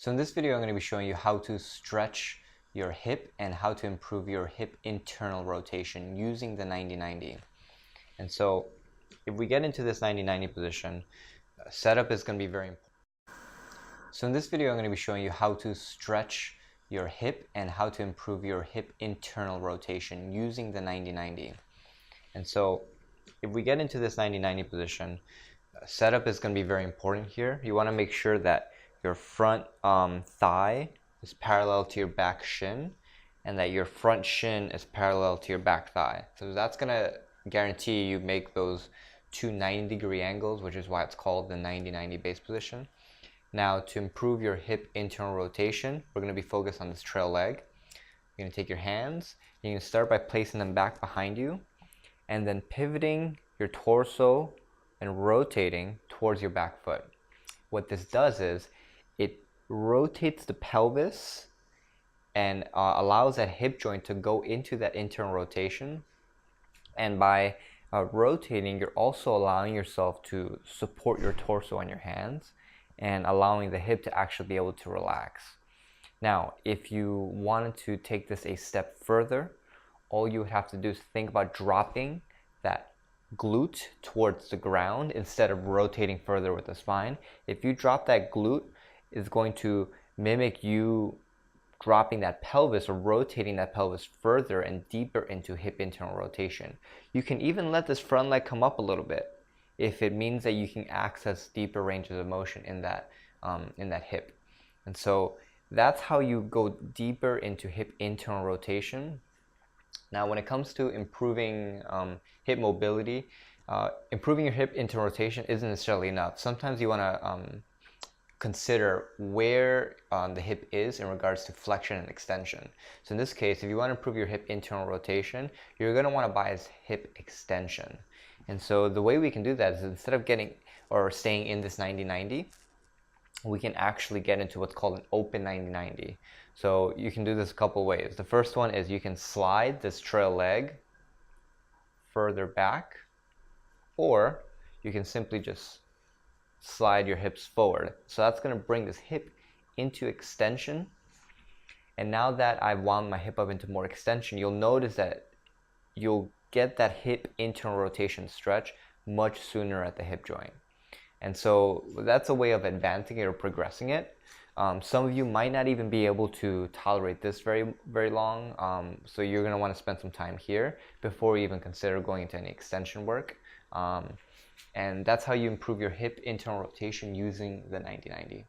So in this video, I'm going to be showing you how to stretch your hip and how to improve your hip internal rotation using the 90-90. And so if we get into this 90-90 position, setup is going to be very important. So in this video, I'm going to be showing you how to stretch your hip and how to improve your hip internal rotation using the 90-90. And so if we get into this 90-90 position, setup is going to be very important here. You want to make sure that your front thigh is parallel to your back shin and that your front shin is parallel to your back thigh. So that's going to guarantee you make those two 90-degree angles, which is why it's called the 90-90 base position. Now, to improve your hip internal rotation, we're going to be focused on this trail leg. You're going to take your hands, you're going to start by placing them back behind you and then pivoting your torso and rotating towards your back foot. What this does is it rotates the pelvis and allows that hip joint to go into that internal rotation. And by rotating, you're also allowing yourself to support your torso on your hands and allowing the hip to actually be able to relax. Now, if you wanted to take this a step further, all you would have to do is think about dropping that glute towards the ground instead of rotating further with the spine. If you drop that glute, it's going to mimic you dropping that pelvis or rotating that pelvis further and deeper into hip internal rotation. You can even let this front leg come up a little bit if it means that you can access deeper ranges of motion in that hip. And so that's how you go deeper into hip internal rotation. Now, when it comes to improving hip mobility, improving your hip internal rotation isn't necessarily enough. Sometimes you want to consider where the hip is in regards to flexion and extension. So in this case, if you want to improve your hip internal rotation, you're going to want to bias hip extension. And so the way we can do that is instead of getting or staying in this 90-90, we can actually get into what's called an open 90-90. So you can do this a couple ways. The first one is you can slide this trail leg further back, or you can simply just slide your hips forward. So that's going to bring this hip into extension. And now that I've wound my hip up into more extension, you'll notice that you'll get that hip internal rotation stretch much sooner at the hip joint. And so that's a way of advancing it or progressing it. Some of you might not even be able to tolerate this very, very long. So you're going to want to spend some time here before you even consider going into any extension work. And that's how you improve your hip internal rotation using the 90-90.